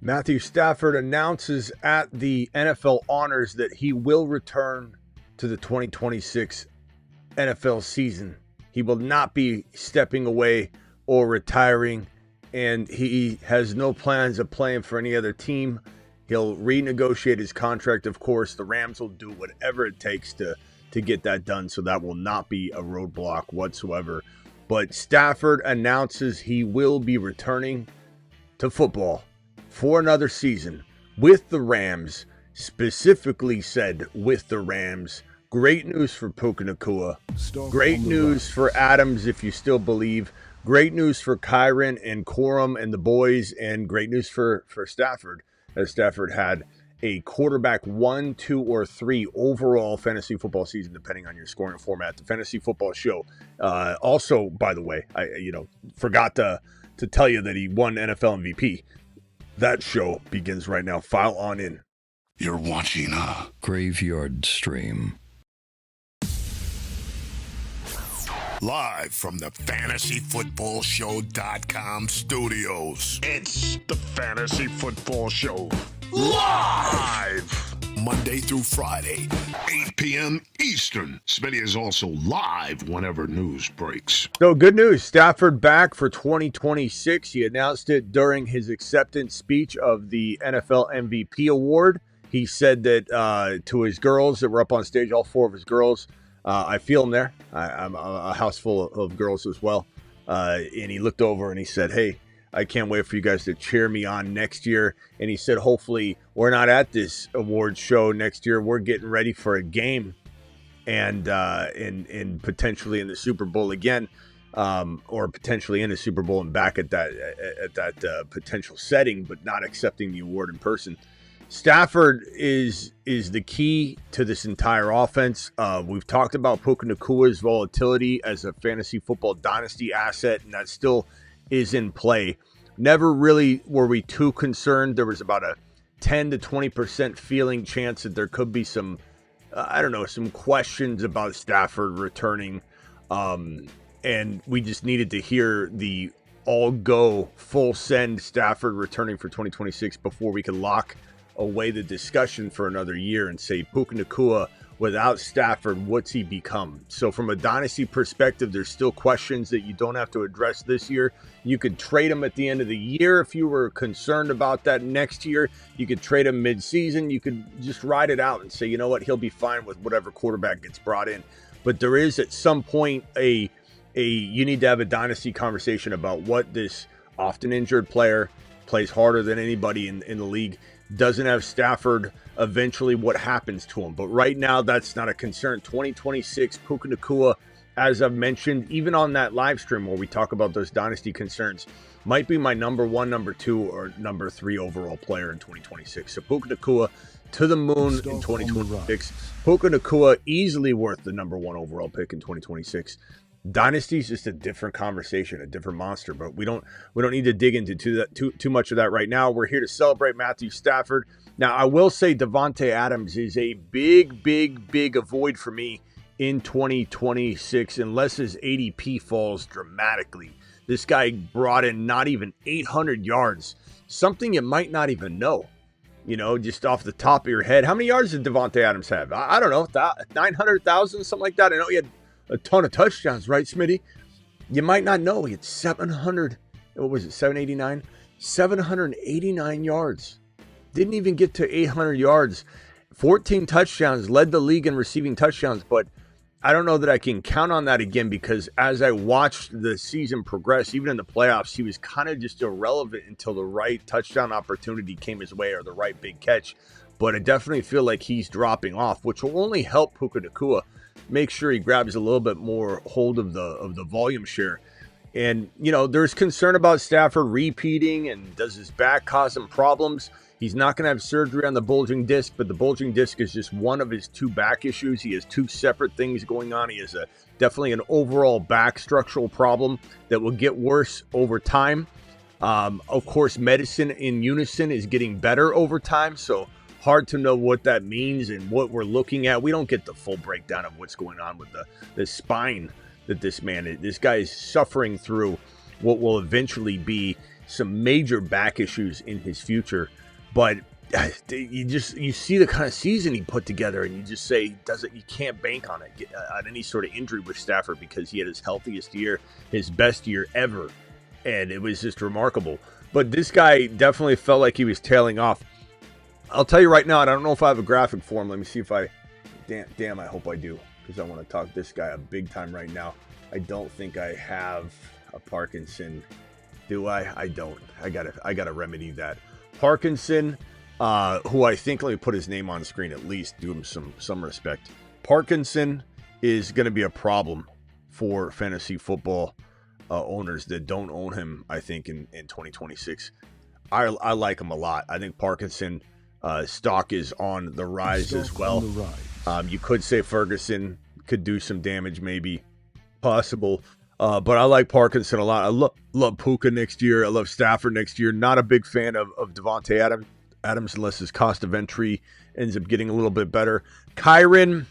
Matthew Stafford announces at the NFL Honors that he will return to the 2026 NFL season. He will not be stepping away or retiring, and he has no plans of playing for any other team. He'll renegotiate his contract, of course. The Rams will do whatever it takes to get that done, so that will not be a roadblock whatsoever. But Stafford announces he will be returning to football for another season with the Rams, specifically said with the Rams. Great news for Puka Nacua. Great news for Adams, if you still believe. Great news for Kyron and Corum and the boys, and great news for Stafford, as Stafford had a quarterback 1, 2, or 3 overall fantasy football season, depending on your scoring format. The Fantasy Football Show. Also, by the way, I forgot to tell you that he won NFL MVP. That show begins right now. File on in. You're watching a Graveyard Stream. Live from the FantasyFootballShow.com studios. It's the Fantasy Football Show. Live! Monday through Friday, 8 p.m. Eastern. Smitty is also live whenever news breaks. So good news. Stafford back for 2026. He announced it during his acceptance speech of the NFL MVP award. He said that to his girls that were up on stage, all 4 of his girls, I feel him there. I'm a house full of girls as well. And he looked over and he said, hey, I can't wait for you guys to cheer me on next year. And he said, hopefully we're not at this awards show next year. We're getting ready for a game and potentially in the Super Bowl again, or potentially in the Super Bowl and back at that potential setting, but not accepting the award in person. Stafford is the key to this entire offense. We've talked about Puka Nacua's volatility as a fantasy football dynasty asset, and that still is in play. Never really were we too concerned. There was about a 10 to 20% feeling chance that there could be some questions about Stafford returning. And we just needed to hear the all go full send Stafford returning for 2026 before we could lock away the discussion for another year and say, Puka Nacua, without Stafford, what's he become? So from a dynasty perspective, there's still questions that you don't have to address this year. You could trade him at the end of the year if you were concerned about that next year. You could trade him mid-season. You could just ride it out and say, you know what, he'll be fine with whatever quarterback gets brought in. But there is at some point you need to have a dynasty conversation about what this often injured player plays harder than anybody in the league. Doesn't have Stafford, eventually what happens to him. But right now, that's not a concern. 2026, Puka Nacua, as I've mentioned, even on that live stream where we talk about those dynasty concerns, might be my number 1, number 2, or number 3 overall player in 2026. So Puka Nacua to the moon in 2026. Puka Nacua easily worth the number 1 overall pick in 2026. Dynasty is just a different conversation, a different monster, but we don't need to dig into too much of that right now. We're here to celebrate Matthew Stafford. Now, I will say Davante Adams is a big avoid for me in 2026 unless his ADP falls dramatically. This guy brought in not even 800 yards, something you might not even know, just off the top of your head. How many yards did Davante Adams have? I don't know, 900,000, something like that. I know he had a ton of touchdowns, right, Smitty? You might not know. He had 789 yards. Didn't even get to 800 yards. 14 touchdowns, led the league in receiving touchdowns, but I don't know that I can count on that again because as I watched the season progress, even in the playoffs, he was kind of just irrelevant until the right touchdown opportunity came his way or the right big catch. But I definitely feel like he's dropping off, which will only help Puka Nacua make sure he grabs a little bit more hold of the volume share. And, there's concern about Stafford repeating, and does his back cause him problems? He's not going to have surgery on the bulging disc, but the bulging disc is just one of his 2 back issues. He has 2 separate things going on. He has definitely an overall back structural problem that will get worse over time. Of course, medicine in unison is getting better over time, so hard to know what that means and what we're looking at. We don't get the full breakdown of what's going on with the spine that this guy is suffering through what will eventually be some major back issues in his future, but you see the kind of season he put together, and you just say you can't bank on it on any sort of injury with Stafford, because he had his healthiest year, his best year ever, and it was just remarkable. But this guy definitely felt like he was tailing off. I'll tell you right now, and I don't know if I have a graphic for him. Let me see if I damn I hope I do, because I want to talk this guy up big time right now. I don't think I have a Parkinson. Do I? I don't. I gotta remedy that. Parkinson, who I think, let me put his name on the screen at least, do him some respect. Parkinson is going to be a problem for fantasy football owners that don't own him, I think, in 2026. I like him a lot. I think Parkinson stock is on the rise as well. You could say Ferguson could do some damage, maybe, possible. But I like Parkinson a lot. I love Puka next year. I love Stafford next year. Not a big fan of Devontae Adams unless his cost of entry ends up getting a little bit better. Kyren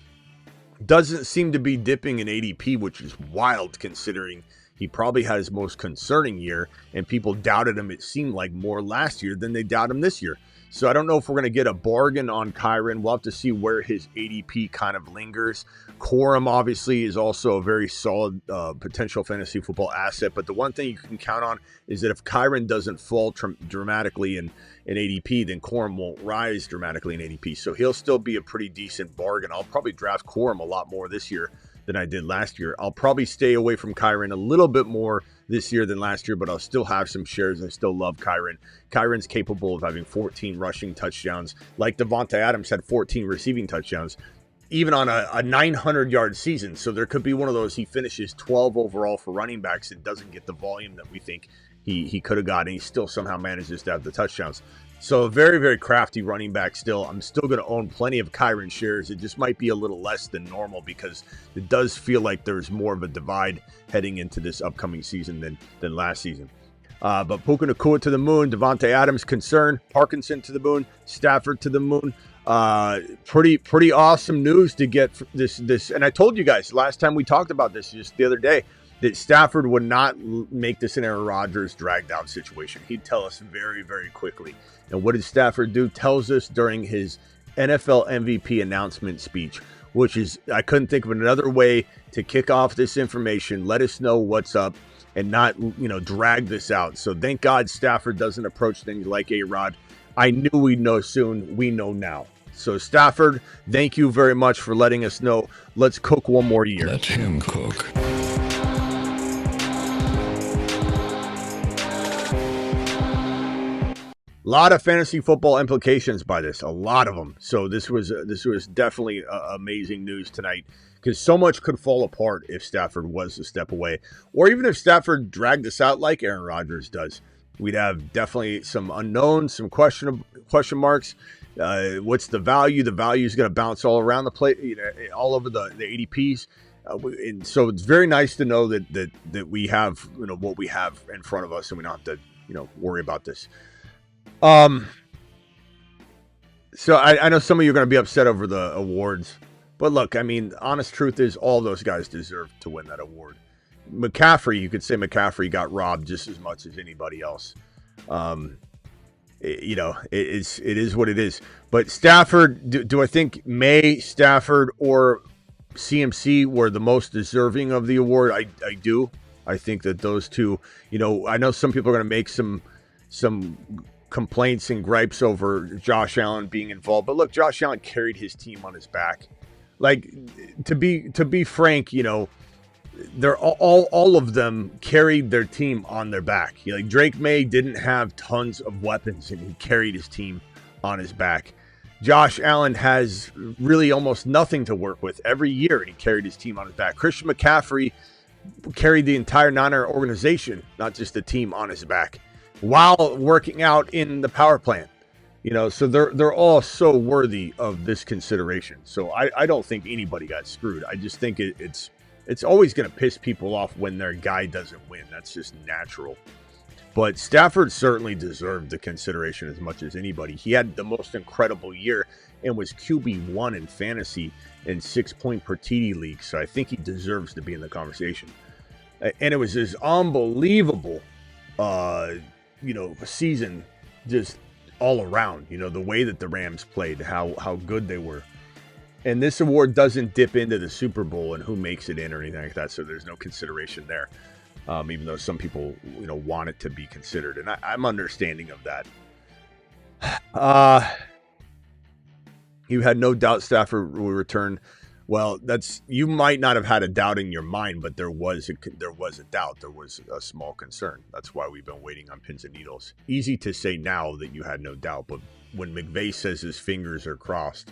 doesn't seem to be dipping in ADP, which is wild considering he probably had his most concerning year, and people doubted him, it seemed like, more last year than they doubt him this year. So I don't know if we're going to get a bargain on Kyren. We'll have to see where his ADP kind of lingers. Corum, obviously, is also a very solid potential fantasy football asset. But the one thing you can count on is that if Kyren doesn't fall dramatically in ADP, then Corum won't rise dramatically in ADP. So he'll still be a pretty decent bargain. I'll probably draft Corum a lot more this year than I did last year. I'll probably stay away from Kyren a little bit more this year than last year, but I'll still have some shares. I still love Kyren. Kyren's capable of having 14 rushing touchdowns, like Devontae Adams had 14 receiving touchdowns, even on a 900-yard season. So there could be one of those, he finishes 12 overall for running backs and doesn't get the volume that we think he could have got, and he still somehow manages to have the touchdowns. So a very, very crafty running back still. I'm still going to own plenty of Kyren shares. It just might be a little less than normal because it does feel like there's more of a divide heading into this upcoming season than last season. But Puka Nacua to the moon, Devontae Adams concern, Parkinson to the moon, Stafford to the moon. Pretty awesome news to get this. And I told you guys last time we talked about this just the other day, that Stafford would not make this an Aaron Rodgers drag down situation. He'd tell us very, very quickly. And what did Stafford do? Tells us during his NFL MVP announcement speech, which is, I couldn't think of another way to kick off this information, let us know what's up, and not, drag this out. So thank God Stafford doesn't approach things like A-Rod. I knew we'd know soon. We know now. So Stafford, thank you very much for letting us know. Let's cook one more year. Let him cook. A lot of fantasy football implications by this, a lot of them. So this was definitely amazing news tonight, because so much could fall apart if Stafford was a step away, or even if Stafford dragged this out like Aaron Rodgers does. We'd have definitely some unknowns, some question marks. What's the value? The value is going to bounce all around the play, all over the ADPs. And so it's very nice to know that we have what we have in front of us, and we don't have to worry about this. So I know some of you are going to be upset over the awards, but look, I mean, honest truth is all those guys deserve to win that award. McCaffrey, you could say McCaffrey got robbed just as much as anybody else. It is what it is. But Stafford, do I think Stafford or CMC were the most deserving of the award? I do. I think that those two, I know some people are going to make some complaints and gripes over Josh Allen being involved, but look, Josh Allen carried his team on his back. Like, to be frank, they're all of them carried their team on their back. Like, Drake May didn't have tons of weapons, and he carried his team on his back. Josh Allen has really almost nothing to work with every year, and he carried his team on his back. Christian McCaffrey carried the entire Niner organization, not just the team, on his back, while working out in the power plant. So they're all so worthy of this consideration. So I don't think anybody got screwed. I just think it's always going to piss people off when their guy doesn't win. That's just natural. But Stafford certainly deserved the consideration as much as anybody. He had the most incredible year and was QB1 in fantasy in 6-point per TD league. So I think he deserves to be in the conversation. And it was this unbelievable season just all around. The way that the Rams played, how good they were. And this award doesn't dip into the Super Bowl and who makes it in or anything like that, so there's no consideration there. Even though some people, want it to be considered, and I'm understanding of that. You had no doubt Stafford will return. Well, you might not have had a doubt in your mind, but there was a doubt. There was a small concern. That's why we've been waiting on pins and needles. Easy to say now that you had no doubt, but when McVay says his fingers are crossed,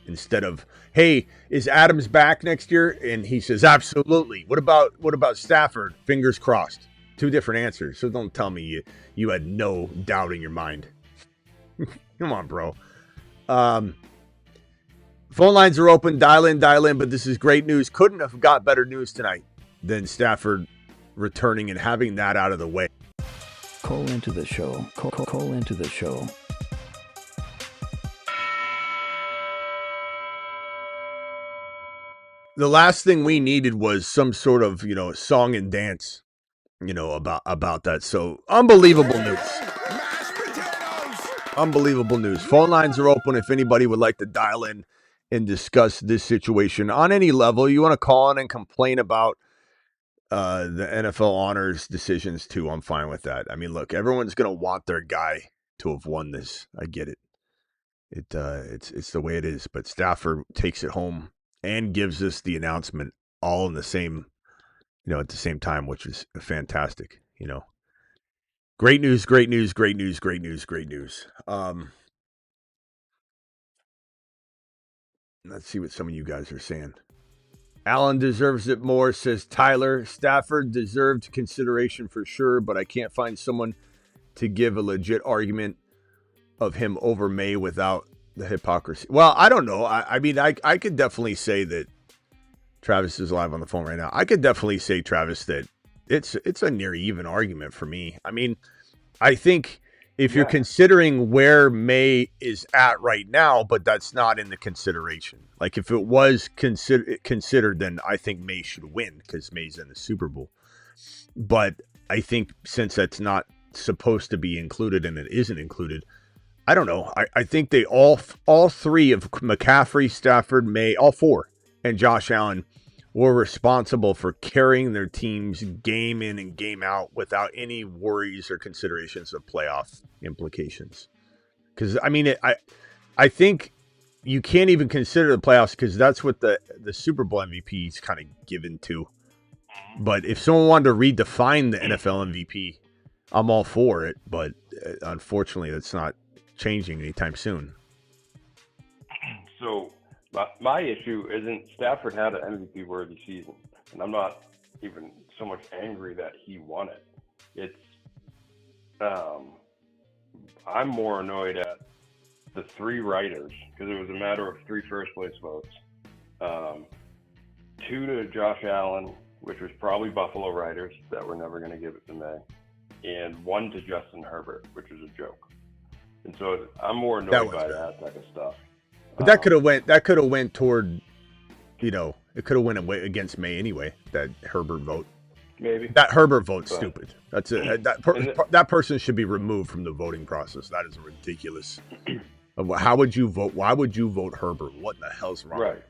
instead of, hey, is Adams back next year? And he says, absolutely. What about Stafford? Fingers crossed. Two different answers. So don't tell me you had no doubt in your mind. Come on, bro. Phone lines are open. Dial in. But this is great news. Couldn't have got better news tonight than Stafford returning and having that out of the way. Call into the show. Call into the show. The last thing we needed was some sort of, song and dance, about that. So unbelievable news. Unbelievable news. Phone lines are open if anybody would like to dial in and discuss this situation on any level. You want to call in and complain about the NFL honors decisions too. I'm fine with that. I mean, look, everyone's going to want their guy to have won this. I get it. It's the way it is. But Stafford takes it home and gives us the announcement all in the same, at the same time, which is fantastic. Great news. Let's see what some of you guys are saying. Allen deserves it more, says Tyler. Stafford deserved consideration for sure, but I can't find someone to give a legit argument of him over May without the hypocrisy. Well, I don't know. I mean, I could definitely say that Travis is live on the phone right now. I could definitely say, Travis, that it's a near even argument for me. I mean, I think if you're considering where May is at right now, but that's not in the consideration. Like if it was considered, then I think May should win because May's in the Super Bowl. But I think since that's not supposed to be included and it isn't included, I don't know. I think they all three of McCaffrey, Stafford, May, all four, and Josh Allen were responsible for carrying their teams game in and game out without any worries or considerations of playoff implications. Because, I mean, I think you can't even consider the playoffs because that's what the Super Bowl MVP is kind of given to. But if someone wanted to redefine the NFL MVP, I'm all for it. But unfortunately, that's not changing anytime soon. So my issue isn't Stafford had an MVP worthy season, and I'm not even so much angry that he won it. It's I'm more annoyed at the three writers because it was a matter of 3 first place votes, 2 to Josh Allen, which was probably Buffalo writers that were never going to give it to May, and 1 to Justin Herbert, which was a joke. And so I'm more annoyed by that type of stuff. But that could have went toward, it could have went against May anyway. That Herbert vote. Maybe that Herbert vote's stupid. That's that person should be removed from the voting process. That is ridiculous. How would you vote? Why would you vote Herbert? What in the hell's wrong? Right.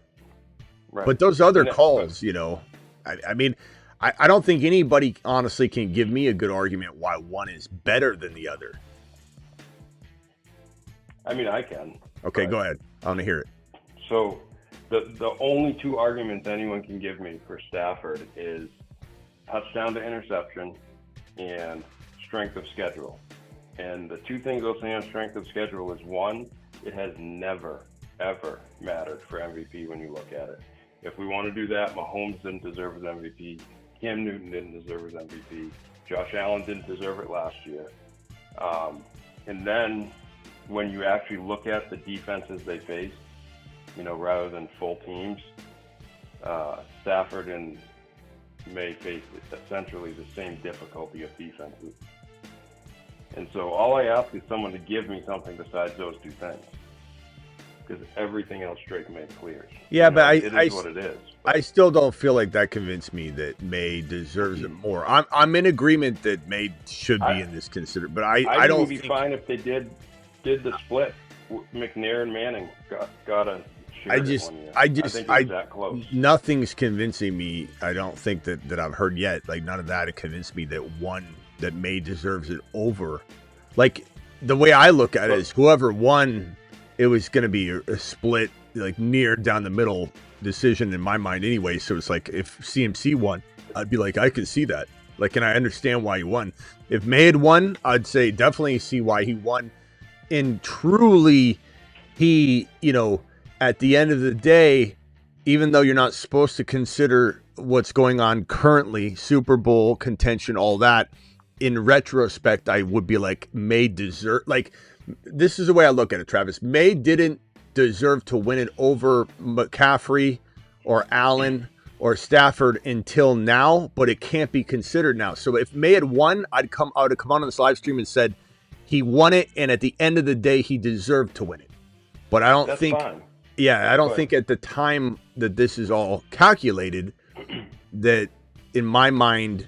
But those other calls, I mean, I don't think anybody honestly can give me a good argument why one is better than the other. I mean, I can. Okay, go ahead. I want to hear it. So the only 2 arguments anyone can give me for Stafford is touchdown to interception and strength of schedule. And the 2 things I'll say on strength of schedule is 1, it has never, ever mattered for MVP when you look at it. If we want to do that, Mahomes didn't deserve his MVP. Cam Newton didn't deserve his MVP. Josh Allen didn't deserve it last year. And then when you actually look at the defenses they faced, rather than full teams, Stafford and May faced essentially the same difficulty of defenses. And so all I ask is someone to give me something besides those 2 things. because everything else Drake May clears. Yeah, but it is what it is. I still don't feel like that convinced me that May deserves it more. I'm in agreement that May should be in this considered, but I don't think. I'd be fine if they did the split. McNair and Manning got a. I think it was that close. Nothing's convincing me. I don't think that I've heard yet. Like none of that convinced me that May deserves it over. Like the way I look at it is whoever won, it was going to be a split, like near down the middle decision in my mind anyway. So it's like if CMC won, I'd be like, I could see that. Like, and I understand why he won. If May had won, I'd say definitely see why he won. And truly, he, at the end of the day, even though you're not supposed to consider what's going on currently, Super Bowl contention, all that, in retrospect, I would be like, May deserve, like, this is the way I look at it, Travis. May didn't deserve to win it over McCaffrey or Allen or Stafford until now, but it can't be considered now. So if May had won, I would have come on this live stream and said he won it, and at the end of the day, he deserved to win it. But I don't think, fine. Yeah, I don't think at the time that this is all calculated that in my mind,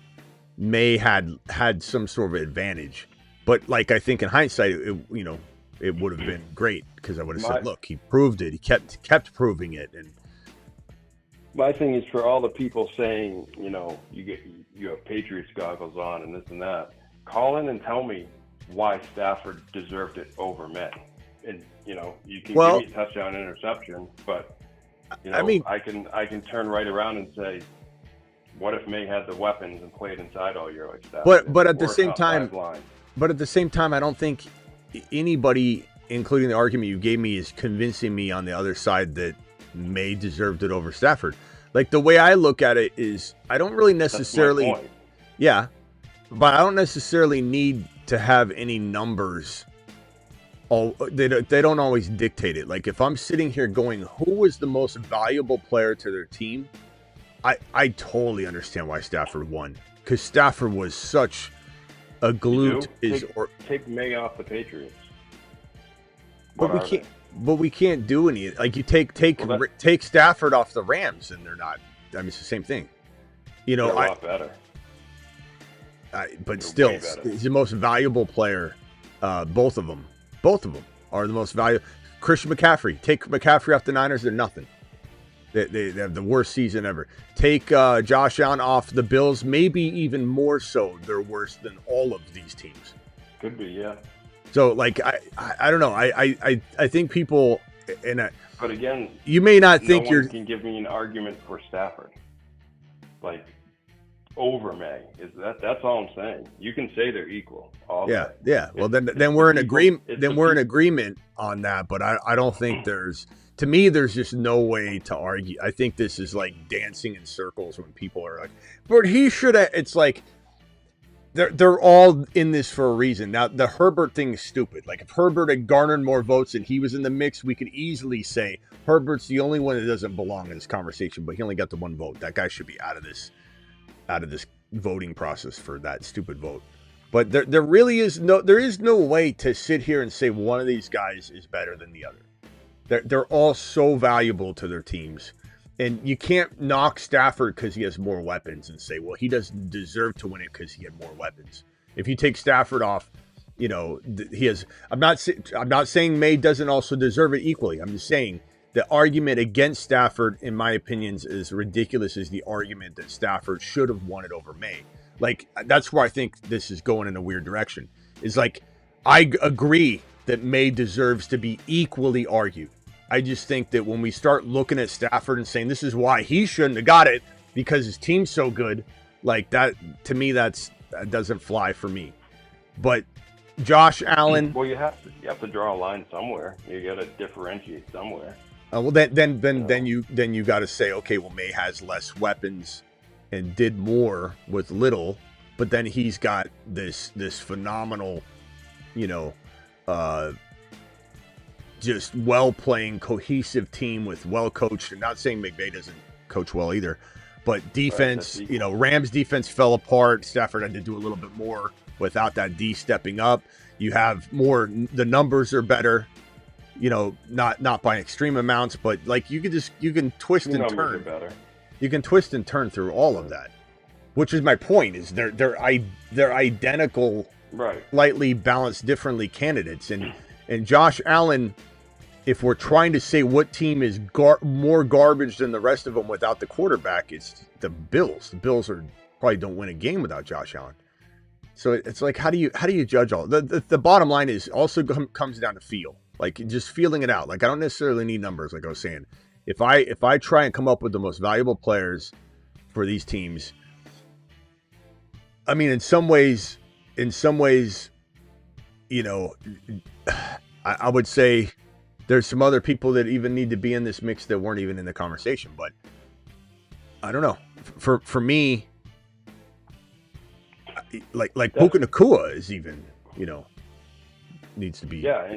May had some sort of advantage. But like, I think in hindsight, it would have been great because I would have said, look, he proved it. He kept proving it. And my thing is for all the people saying, you have Patriots goggles on and this and that, call in and tell me why Stafford deserved it over May. And, you can give me a touchdown interception, but, I can turn right around and say, what if May had the weapons and played inside all year like Stafford? But at the same time, I don't think anybody, including the argument you gave me, is convincing me on the other side that May deserved it over Stafford. Like the way I look at it is, I don't really necessarily, but I don't necessarily need to have any numbers. They don't always dictate it. Like if I'm sitting here going, who was the most valuable player to their team? I totally understand why Stafford won, because Stafford was such a glue to his. Take May off the Patriots. But we can't. But we can't do any. Like you take Stafford off the Rams, and they're not. I mean, it's the same thing. They're a lot better. But still, he's the most valuable player. Both of them are the most valuable. Christian McCaffrey. Take McCaffrey off the Niners, they're nothing. They have the worst season ever. Take Josh Allen off the Bills, maybe even more so. They're worse than all of these teams. Could be, yeah. So, like, I don't know. I think people, but again, you may not think you can give me an argument for Stafford, like over May. That's all I'm saying. You can say they're equal. Yeah. Well, then we're in agreement. Then we're in agreement on that. But I don't think there's just no way to argue. I think this is like dancing in circles when people are like, but he should have. It's like. They're all in this for a reason. Now, the Herbert thing is stupid. Like, if Herbert had garnered more votes and he was in the mix, we could easily say Herbert's the only one that doesn't belong in this conversation, but he only got the one vote. That guy should be out of this voting process for that stupid vote. But there really is no way to sit here and say one of these guys is better than the other. They're all so valuable to their teams. And you can't knock Stafford because he has more weapons and say, well, he doesn't deserve to win it because he had more weapons. If you take Stafford off, he has. I'm not saying May doesn't also deserve it equally. I'm just saying the argument against Stafford, in my opinions, is ridiculous. Is the argument that Stafford should have won it over May? Like that's where I think this is going in a weird direction. Is like I agree that May deserves to be equally argued. I just think that when we start looking at Stafford and saying this is why he shouldn't have got it because his team's so good, like that, to me, that doesn't fly for me. But Josh Allen. Well, you have to draw a line somewhere. You got to differentiate somewhere. Well, then you got to say, okay, well, May has less weapons and did more with little, but then he's got this phenomenal, just well-playing, cohesive team with well-coached. I'm not saying McVay doesn't coach well either, but defense, Rams defense fell apart. Stafford had to do a little bit more without that D stepping up. You have more, the numbers are better. not by extreme amounts, but like you can twist and turn. Better. You can twist and turn through all of that, which is my point. Is they're identical, right? Slightly balanced differently candidates, and Josh Allen. If we're trying to say what team is more garbage than the rest of them without the quarterback, it's the Bills. The Bills probably don't win a game without Josh Allen. So it's like, how do you judge all? The bottom line is also comes down to feel, like just feeling it out. Like I don't necessarily need numbers. Like I was saying, if I try and come up with the most valuable players for these teams, I mean, in some ways, I would say. There's some other people that even need to be in this mix that weren't even in the conversation, but I don't know. For me, like Puka Nacua is even, needs to be. Yeah,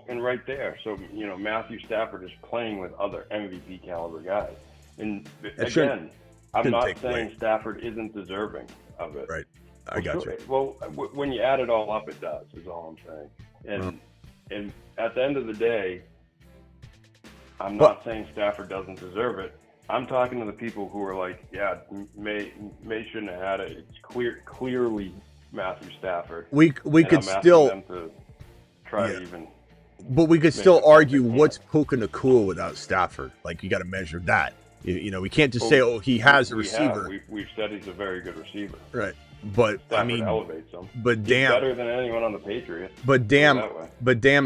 and right there. So, Matthew Stafford is playing with other MVP caliber guys. And again, I'm not saying Stafford isn't deserving of it. Right. I got you. Well, when you add it all up, it does, is all I'm saying. And at the end of the day, I'm not saying Stafford doesn't deserve it. I'm talking to the people who are like, yeah, May shouldn't have had it. It's clearly Matthew Stafford. We could still them to try to even. But we could still argue what's Puka Nacua without Stafford. Like you got to measure that. We can't just say, oh, he has a receiver. We've said he's a very good receiver. Right. But Stafford elevates him. But he's damn, better than anyone on the Patriots. But damn,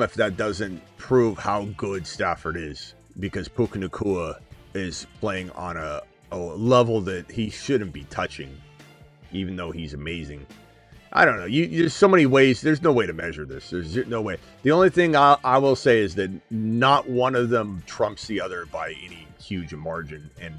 if that doesn't prove how good Stafford is, because Puka Nacua is playing on a level that he shouldn't be touching, even though he's amazing. I don't know. There's so many ways. There's no way to measure this. There's no way. The only thing I will say is that not one of them trumps the other by any huge margin. And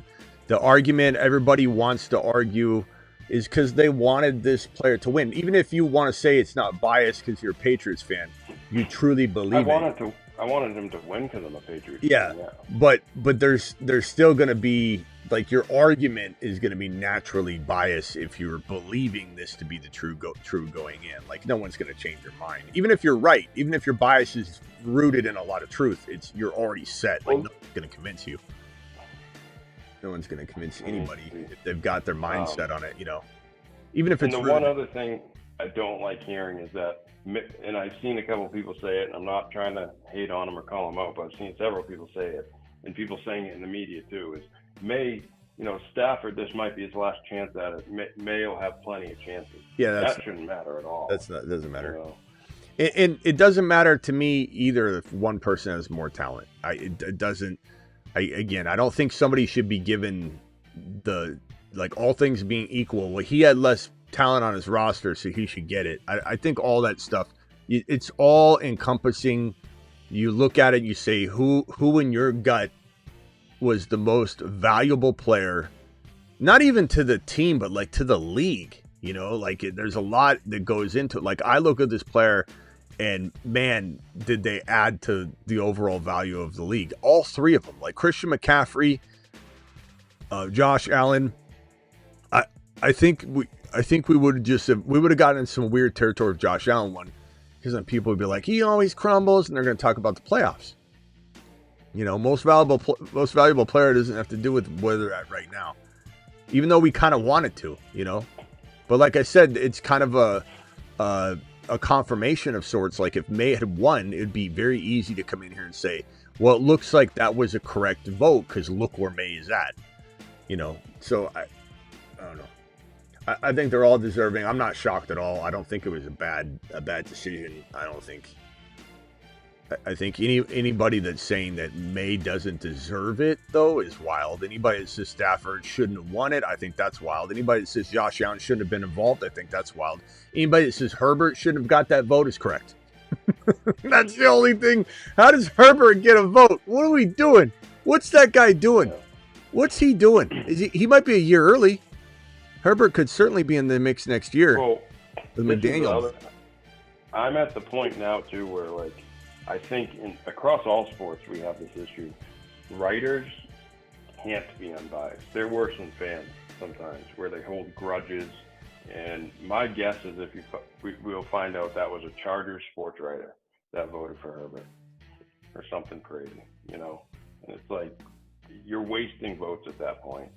the argument everybody wants to argue is because they wanted this player to win. Even if you want to say it's not biased because you're a Patriots fan, you truly believe it. I wanted him to win because I'm a Patriots fan. Yeah, but there's still going to be, like, your argument is going to be naturally biased if you're believing this to be the true going in. Like, no one's going to change your mind. Even if you're right, even if your bias is rooted in a lot of truth, you're already set. Like, no one's going to convince you. No one's going to convince anybody if they've got their mindset on it, Even if it's and the one other thing I don't like hearing is that, and I've seen a couple of people say it, and I'm not trying to hate on them or call them out, but I've seen several people say it, and people saying it in the media too, is Stafford, this might be his last chance at it. May will have plenty of chances. Yeah, that shouldn't matter at all. It doesn't matter. And it doesn't matter to me either if one person has more talent. It doesn't. I don't think somebody should be given all things being equal. Well, he had less talent on his roster, so he should get it. I think all that stuff, it's all encompassing. You look at it, you say, who in your gut was the most valuable player, not even to the team, but like to the league, there's a lot that goes into it. Like I look at this player and man, did they add to the overall value of the league. All three of them, like Christian McCaffrey, Josh Allen. I think we would have gotten in some weird territory with Josh Allen one, because then people would be like, he always crumbles, and they're going to talk about the playoffs. Most valuable player doesn't have to do with where they're at right now, even though we kind of want it to, But like I said, it's kind of a confirmation of sorts. Like if May had won, it'd be very easy to come in here and say, well, it looks like that was a correct vote because look where May is at. So I don't know. I think they're all deserving. I'm not shocked at all. I don't think it was a bad decision. I think anybody that's saying that May doesn't deserve it, though, is wild. Anybody that says Stafford shouldn't have won it, I think that's wild. Anybody that says Josh Allen shouldn't have been involved, I think that's wild. Anybody that says Herbert shouldn't have got that vote is correct. That's the only thing. How does Herbert get a vote? What are we doing? What's that guy doing? What's he doing? He might be a year early. Herbert could certainly be in the mix next year with McDaniels. I'm at the point now, too, where, I think across all sports we have this issue. Writers can't be unbiased. They're worse than fans sometimes, where they hold grudges. And my guess is we'll find out that was a Chargers sports writer that voted for Herbert. or something crazy, you know? And it's like, you're wasting votes at that point.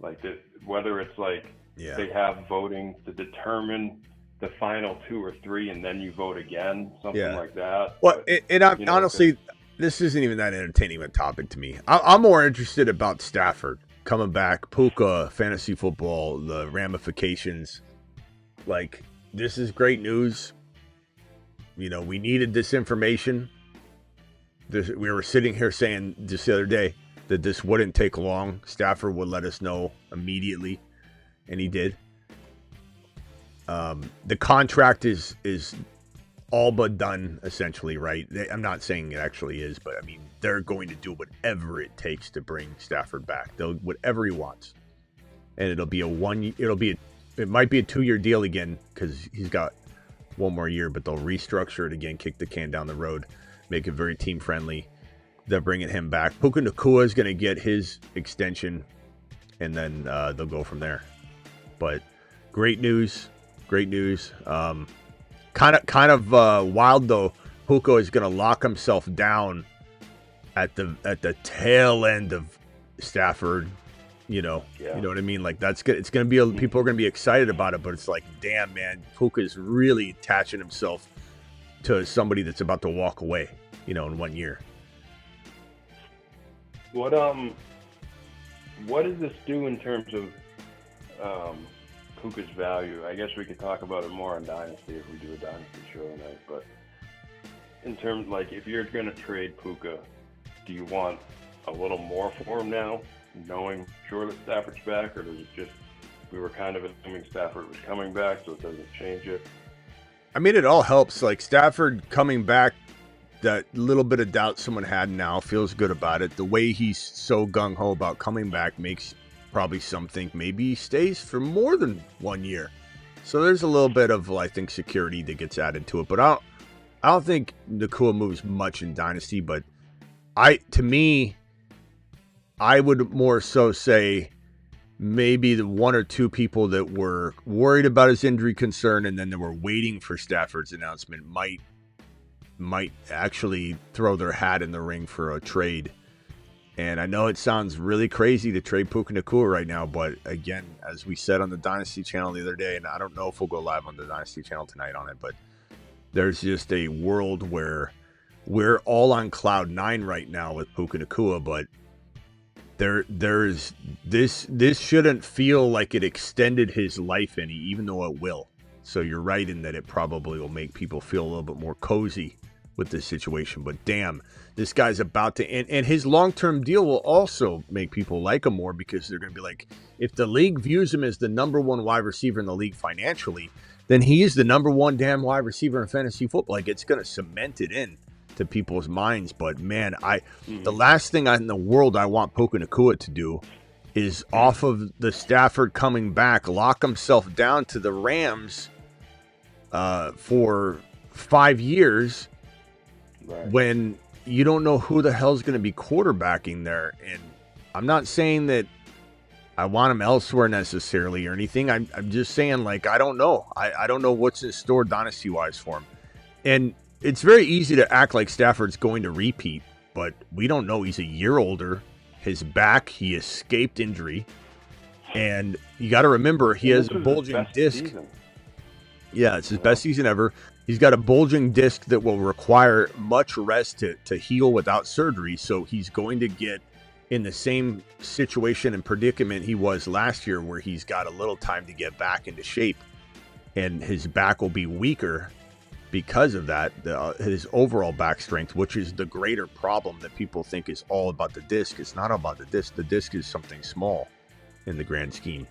Like, whether it's like they have voting to determine the final 2 or 3 and then you vote again, something like that. Well, But, honestly, this isn't even that entertaining of a topic to me. I'm more interested about Stafford coming back, Puka, fantasy football, the ramifications. Like, this is great news. You know, we needed this information. We were sitting here saying just the other day that this wouldn't take long. Stafford would let us know immediately, and he did. The contract is all but done, essentially, right? I'm not saying it actually is, but I mean, they're going to do whatever it takes to bring Stafford back. They'll whatever he wants, and it might be a 2-year deal again because he's got one more year, but they'll restructure it again, kick the can down the road, make it very team friendly. They're bringing him back. Puka Nacua is going to get his extension, and then they'll go from there. But great news. Kind of wild though. Puka is going to lock himself down at the tail end of Stafford. You know what I mean? Like, that's good. It's going to be people are going to be excited about it, but it's like, damn, man, Puka is really attaching himself to somebody that's about to walk away. In 1 year. What does this do in terms of Puka's value? I guess we could talk about it more on Dynasty if we do a Dynasty show tonight. But in terms, like, if you're going to trade Puka, do you want a little more for him now, knowing sure that Stafford's back, or does it just, we were kind of assuming Stafford was coming back, so it doesn't change it? I mean, it all helps. Like, Stafford coming back, that little bit of doubt someone had now feels good about it. The way he's so gung-ho about coming back makes probably some think maybe he stays for more than 1 year. So there's a little bit of, I think, security that gets added to it. But I don't think Nacua moves much in Dynasty. But I would more so say maybe the 1 or 2 people that were worried about his injury concern and then they were waiting for Stafford's announcement might actually throw their hat in the ring for a trade. And I know it sounds really crazy to trade Puka Nacua right now, but again, as we said on the Dynasty channel the other day, and I don't know if we'll go live on the Dynasty channel tonight on it, but there's just a world where we're all on cloud 9 right now with Puka Nacua, but there's this shouldn't feel like it extended his life any, even though it will. So you're right in that it probably will make people feel a little bit more cozy with this situation. But damn, this guy's about to end. And his long-term deal will also make people like him more, because they're going to be like, if the league views him as the number 1 wide receiver in the league financially, then he is the number 1 damn wide receiver in fantasy football. Like, it's going to cement it in to people's minds. But man, the last thing in the world I want Puka Nacua to do is, off of the Stafford coming back, lock himself down to the Rams for 5 years, right, when you don't know who the hell's going to be quarterbacking there. And I'm not saying that I want him elsewhere necessarily or anything. I'm just saying, like, I don't know. I don't know what's in store dynasty-wise for him. And it's very easy to act like Stafford's going to repeat, but we don't know. He's a year older. His back, he escaped injury. And you got to remember, he has a bulging disc. Season. Yeah, it's his best season ever. He's got a bulging disc that will require much rest to heal without surgery. So he's going to get in the same situation and predicament he was last year, where he's got a little time to get back into shape. And his back will be weaker because of that, his overall back strength, which is the greater problem that people think is all about the disc. It's not about the disc. The disc is something small in the grand scheme.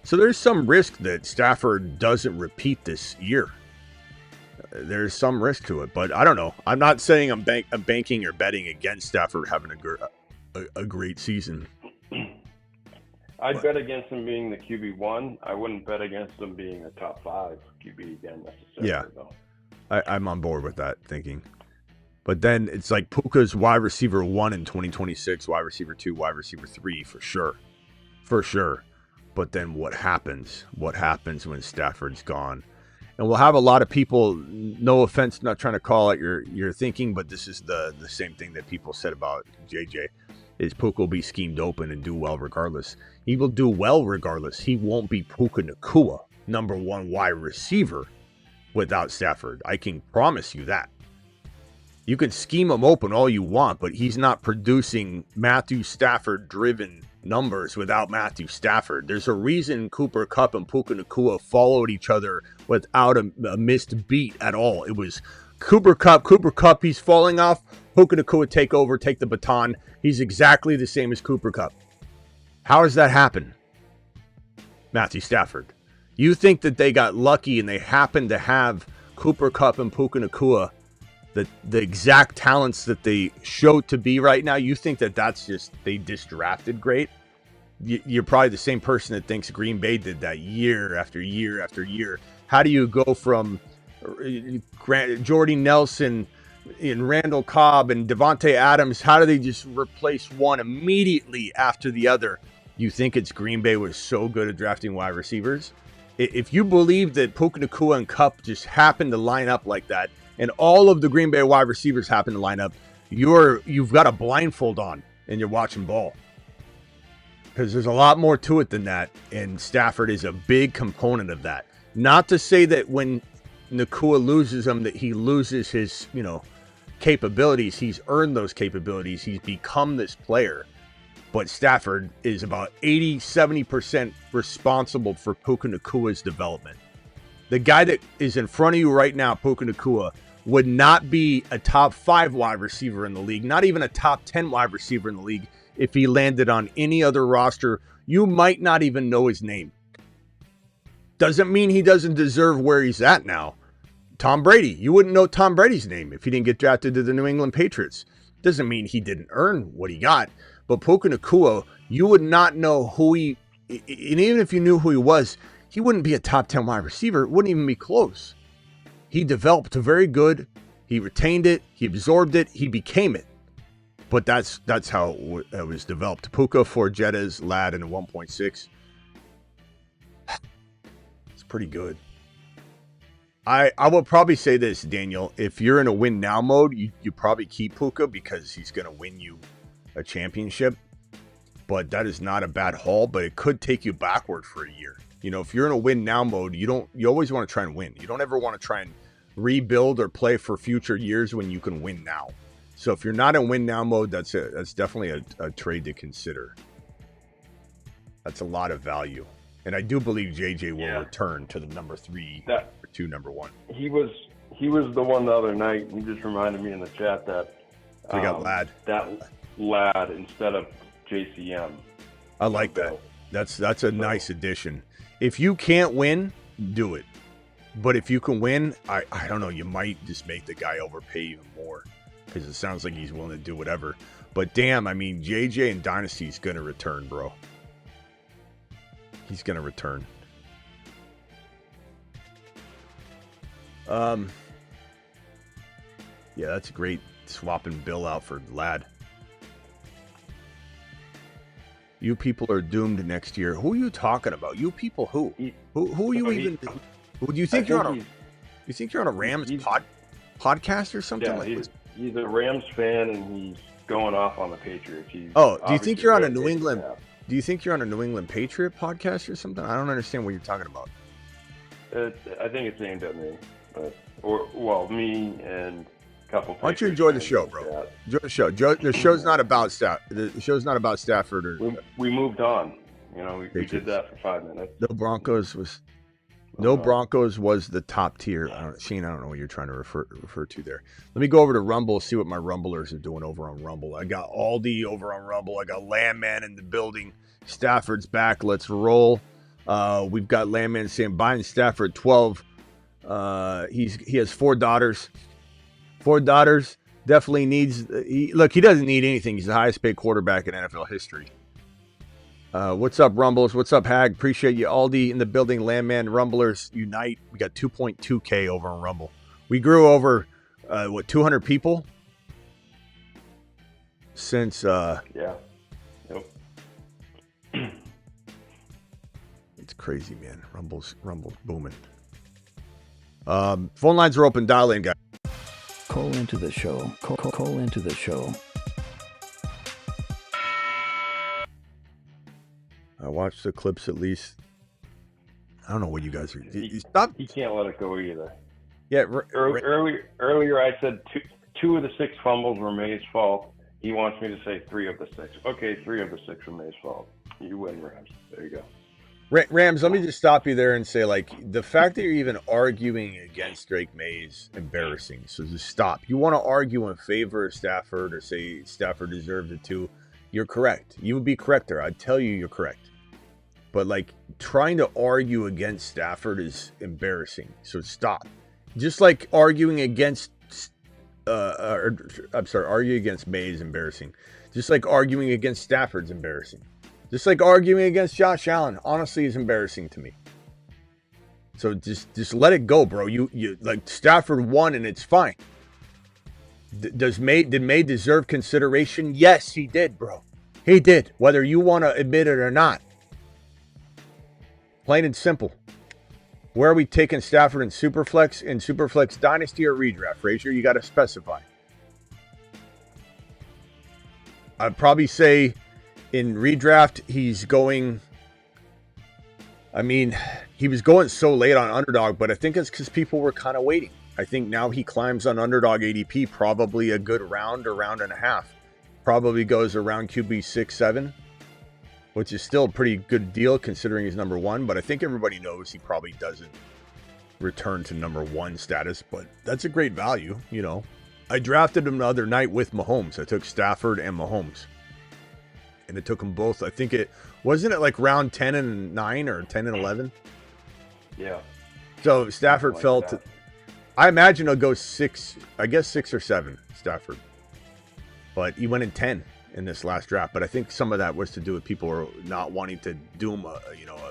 So there's some risk that Stafford doesn't repeat this year. There's some risk to it, but I don't know. I'm not saying I'm banking or betting against Stafford having a great season. I'd bet against him being the QB1. I wouldn't bet against him being a top 5 QB again necessarily. Yeah, though. I'm on board with that thinking. But then it's like Puka's wide receiver 1 in 2026, wide receiver 2, wide receiver 3 for sure. For sure. But then what happens? What happens when Stafford's gone? And we'll have a lot of people, no offense, not trying to call out your thinking, but this is the same thing that people said about JJ, is Puka will be schemed open and do well regardless. He will do well regardless. He won't be Puka Nacua, number one wide receiver, without Stafford. I can promise you that. You can scheme him open all you want, but he's not producing Matthew Stafford-driven numbers without Matthew Stafford. There's a reason Cooper Kupp and Puka Nacua followed each other without a missed beat at all. It was Cooper Kupp, he's falling off. Puka Nacua take over, take the baton. He's exactly the same as Cooper Kupp. How does that happen? Matthew Stafford. You think that they got lucky and they happened to have Cooper Kupp and Puka Nacua, the exact talents that they show to be right now? You think that that's just they just drafted great? You're probably the same person that thinks Green Bay did that year after year after year. How do you go from Jordy Nelson and Randall Cobb and Devontae Adams? How do they just replace one immediately after the other? You think it's Green Bay was so good at drafting wide receivers? If you believe that Puka Nacua and Kupp just happened to line up like that, and all of the Green Bay wide receivers happen to line up, you've got a blindfold on and you're watching ball. Because there's a lot more to it than that, and Stafford is a big component of that. Not to say that when Nacua loses him that he loses his, capabilities. He's earned those capabilities. He's become this player. But Stafford is about 70% responsible for Puka Nacua's development. The guy that is in front of you right now, Puka Nacua, would not be a top 5 wide receiver in the league, not even a top 10 wide receiver in the league, if he landed on any other roster. You might not even know his name. Doesn't mean he doesn't deserve where he's at now. Tom Brady, you wouldn't know Tom Brady's name if he didn't get drafted to the New England Patriots. Doesn't mean he didn't earn what he got. But Puka Nacua, you would not know who and even if you knew who he was, he wouldn't be a top 10 wide receiver. It wouldn't even be close. He developed very good. He retained it. He absorbed it. He became it. But that's how it was developed. Puka for Jetta's Lad in a 1.6. It's pretty good. I will probably say this, Daniel. If you're in a win now mode, you probably keep Puka because he's going to win you a championship. But that is not a bad haul, but it could take you backward for a year. If you're in a win now mode, you always want to try and win. You don't ever want to try and rebuild or play for future years when you can win now. So if you're not in win now mode, that's definitely a trade to consider. That's a lot of value. And I do believe JJ will return to the number 3 or 2 number 1. He was the one the other night. He just reminded me in the chat that we got Lad. That Lad instead of JCM. I like that. That's a nice addition. If you can't win, do it. But if you can win, I don't know, you might just make the guy overpay even more because it sounds like he's willing to do whatever. But damn, JJ and Dynasty's going to return, bro. He's going to return. Yeah, that's great, swapping Bill out for Lad. You people are doomed next year. Who are you talking about? You people who? Who are you even? Do you think you're on a Rams podcast or something like this? He's a Rams fan and he's going off on the Patriots. Do you think you're on a New England? Do you think you're on a New England Patriot podcast or something? I don't understand what you're talking about. I think it's aimed at me, me and a couple. Why don't you enjoy the show, bro? Enjoy the show. The show's not about The show's not about Stafford or. We moved on. We did that for 5 minutes. Broncos was the top tier. Shane, I don't know what you're trying to refer to there. Let me go over to Rumble, see what my Rumblers are doing over on Rumble. I got Aldi over on Rumble. I got Landman in the building. Stafford's back. Let's roll. We've got Landman saying buying Stafford 12. He has 4 daughters. 4 daughters. Definitely needs. He doesn't need anything. He's the highest paid quarterback in NFL history. What's up, Rumbles? What's up, Hag? Appreciate you. Aldi in the building. Landman, Rumblers unite. We got 2.2K over on Rumble. We grew over 200 people since. Yeah. Yep. It's crazy, man. Rumble's booming. Phone lines are open. Dial in, guys. Call into the show. Call into the show. I watched the clips at least. I don't know what you guys are. Stop. He can't let it go either. Yeah. Earlier, I said two of the 6 fumbles were May's fault. He wants me to say 3 of the 6. Okay, 3 of the 6 were May's fault. You win, Rams. There you go. Rams, let me just stop you there and say, like, the fact that you're even arguing against Drake May is embarrassing. So just stop. You want to argue in favor of Stafford or say Stafford deserves it too. You're correct. You would be correct there. I'd tell you you're correct. But, like, trying to argue against Stafford is embarrassing. So stop. Just like arguing against, arguing against May is embarrassing. Just like arguing against Stafford's embarrassing. Just like arguing against Josh Allen, honestly, is embarrassing to me. So just let it go, bro. You like Stafford won and it's fine. Did May deserve consideration? Yes, he did, bro. He did, whether you want to admit it or not. Plain and simple. Where are we taking Stafford in Superflex Dynasty or Redraft? Frazier, you got to specify. I'd probably say in Redraft, he's going... I mean, he was going so late on Underdog, but I think it's because people were kind of waiting. I think now he climbs on Underdog ADP probably a good round or round and a half. Probably goes around QB 6-7. Which is still a pretty good deal considering he's number 1. But I think everybody knows he probably doesn't return to number 1 status. But that's a great value, you know. I drafted him the other night with Mahomes. I took Stafford and Mahomes. And it took them both. I think it... Wasn't it like round 10 and 9 or 10 and 11? Yeah. So Stafford fell to... I imagine he'll go 6... I guess 6 or 7, Stafford. But he went in 10. In this last draft, but I think some of that was to do with people not wanting to do him a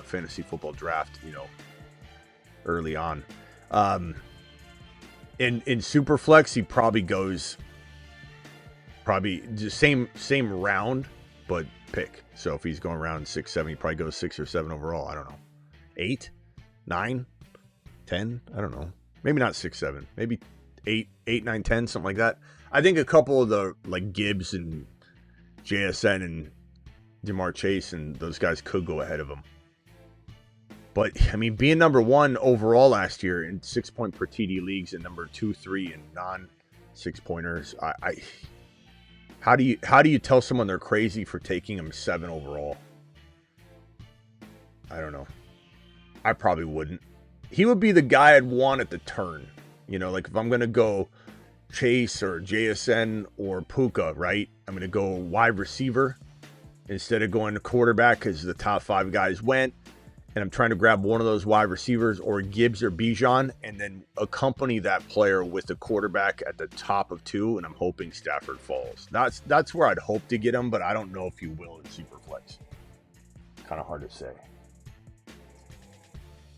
fantasy football draft, early on. In Superflex, he probably goes just same round, but pick. So if he's going around 6-7, he probably goes 6 or 7 overall. I don't know, 8, 9, 10. I don't know. Maybe not 6-7. Maybe 8, 9, 10, something like that. I think a couple of the like Gibbs and JSN and Jamar Chase and those guys could go ahead of him. But, I mean, being number 1 overall last year in 6-point per TD leagues and number 2, 3 in non-6-pointers, how do you tell someone they're crazy for taking him 7 overall? I don't know. I probably wouldn't. He would be the guy I'd want at the turn. Like if I'm going to go Chase or JSN or Puka, right? I'm going to go wide receiver instead of going to quarterback because the top 5 guys went. And I'm trying to grab one of those wide receivers or Gibbs or Bijan and then accompany that player with the quarterback at the top of 2. And I'm hoping Stafford falls. That's where I'd hope to get him, but I don't know if he will in Superflex. Kind of hard to say.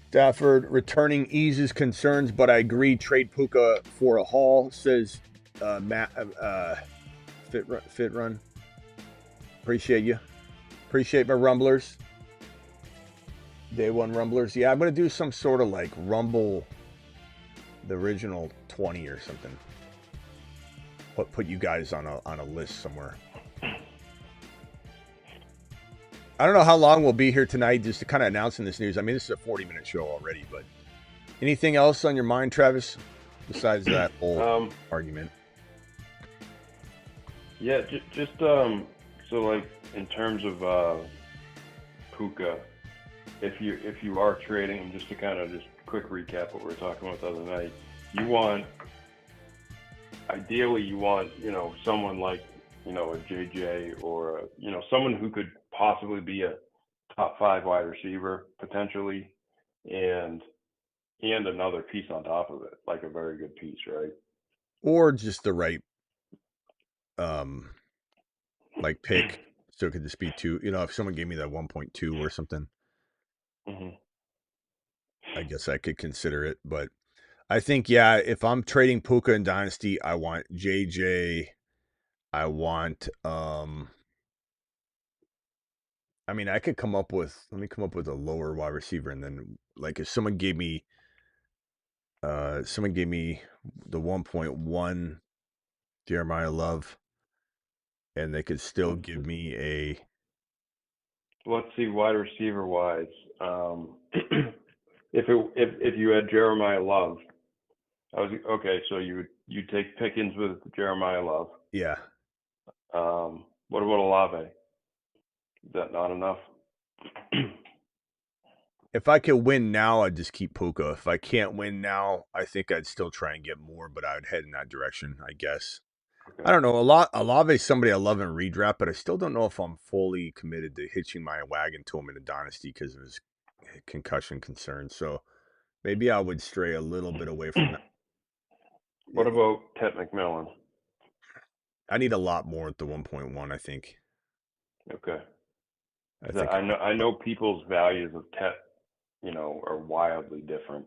Stafford returning eases concerns, but I agree. Trade Puka for a haul, says Matt. Fit run. Appreciate you. Appreciate my Rumblers. Day 1 Rumblers. Yeah, I'm gonna do some sort of like Rumble, the original 20 or something. Put you guys on a list somewhere. I don't know how long we'll be here tonight just to kind of announcing this news. I mean, this is a 40-minute show already, but anything else on your mind, Travis, besides that whole argument? Yeah, just so like in terms of Puka, if you are trading him, just to kind of just quick recap what we were talking about the other night, ideally you want someone like a JJ or someone who could possibly be a top 5 wide receiver potentially, and another piece on top of it, like a very good piece, right? Or just the right like pick, so it could just be 2. If someone gave me that 1.2 or something, I guess I could consider it. But I think, yeah, if I'm trading Puka in Dynasty, I want JJ. I want I mean, I could come up with a lower wide receiver, and then like if someone gave me Someone gave me the 1.1 Jeremiah Love, and they could still give me a. Let's see, wide receiver wise. If you had Jeremiah Love, I was okay. So you take Pickens with Jeremiah Love. Yeah. What about Olave? Is that not enough? If I could win now, I'd just keep Puka. If I can't win now, I think I'd still try and get more, but I would head in that direction, I guess. Okay. I don't know. Olave is somebody I love in redraft, but I still don't know if I'm fully committed to hitching my wagon to him in a dynasty because of his concussion concerns. So maybe I would stray a little bit away from that. What about Ted McMillan? I need a lot more at the 1.1, I think. Okay. I I know people's values of Ted, are wildly different.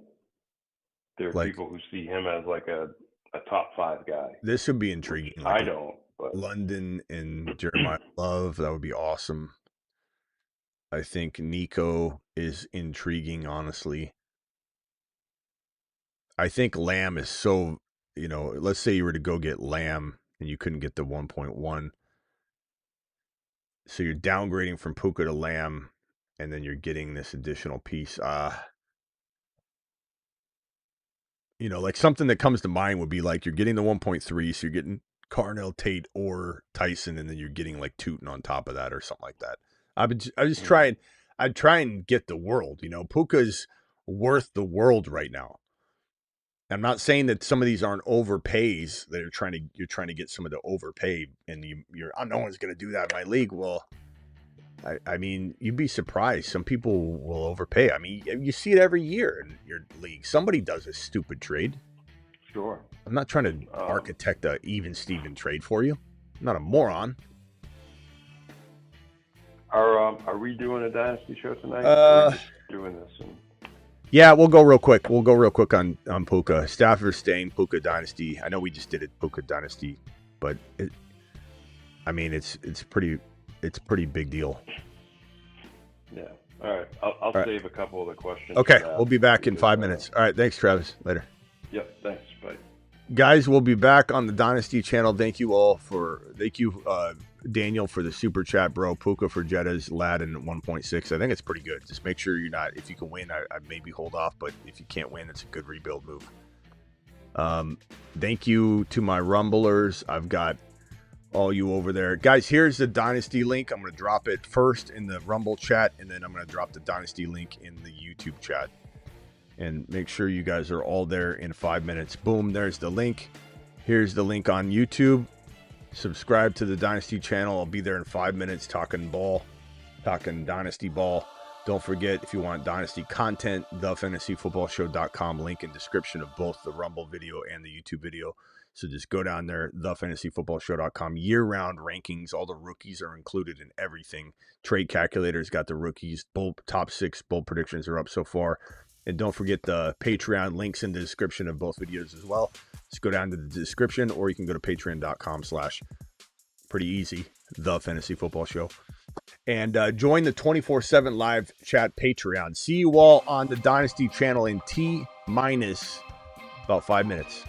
There are people who see him as like a top 5 guy. This would be intriguing. I don't. But London and Jeremiah Love, that would be awesome. I think Nico is intriguing, honestly. I think Lamb is so, let's say you were to go get Lamb and you couldn't get the 1.1. So you're downgrading from Puka to Lamb, and then you're getting this additional piece. Like something that comes to mind would be like you're getting the 1.3, so you're getting Carnell, Tate, or Tyson, and then you're getting like Tootin on top of that or something like that. I'd try and get the world. Puka's worth the world right now. I'm not saying that some of these aren't overpays that you're trying to get some of the overpay, and no one's going to do that in my league. Well, I mean, you'd be surprised. Some people will overpay. I mean, you see it every year in your league. Somebody does a stupid trade. Sure. I'm not trying to architect a even Steven trade for you. I'm not a moron. Are we doing a dynasty show tonight? Or are we just doing this? Yeah, we'll go real quick. We'll go real quick on Puka. Stafford staying, Puka dynasty. I know we just did it, Puka dynasty, but it's pretty big deal. Yeah. All right. I'll save a couple of the questions. Okay, we'll be back in 5 minutes. All right, thanks, Travis. Later. Yep. Thanks. Bye. Guys, we'll be back on the Dynasty channel. Thank you, Daniel, for the super chat, bro. Puka for Jetta's Lad in 1.6. I think it's pretty good. Just make sure if you can win, I maybe hold off, but if you can't win, it's a good rebuild move. Thank you to my Rumblers. I've got all you over there. Guys, here's the Dynasty link. I'm going to drop it first in the Rumble chat, and then I'm going to drop the Dynasty link in the YouTube chat. And make sure you guys are all there in 5 minutes. Boom, there's the link. Here's the link on YouTube. Subscribe to the Dynasty channel. I'll be there in 5 minutes talking Dynasty ball. Don't forget, if you want Dynasty content, thefantasyfootballshow.com. Link in description of both the Rumble video and the YouTube video. So just go down there, thefantasyfootballshow.com. Year-round rankings. All the rookies are included in everything. Trade calculator's got the rookies. Top 6 bold predictions are up so far. And don't forget the Patreon links in the description of both videos as well. Just go down to the description, or you can go to patreon.com/ pretty easy, The Fantasy Football Show. And join the 24/7 live chat Patreon. See you all on the Dynasty channel in T- about 5 minutes.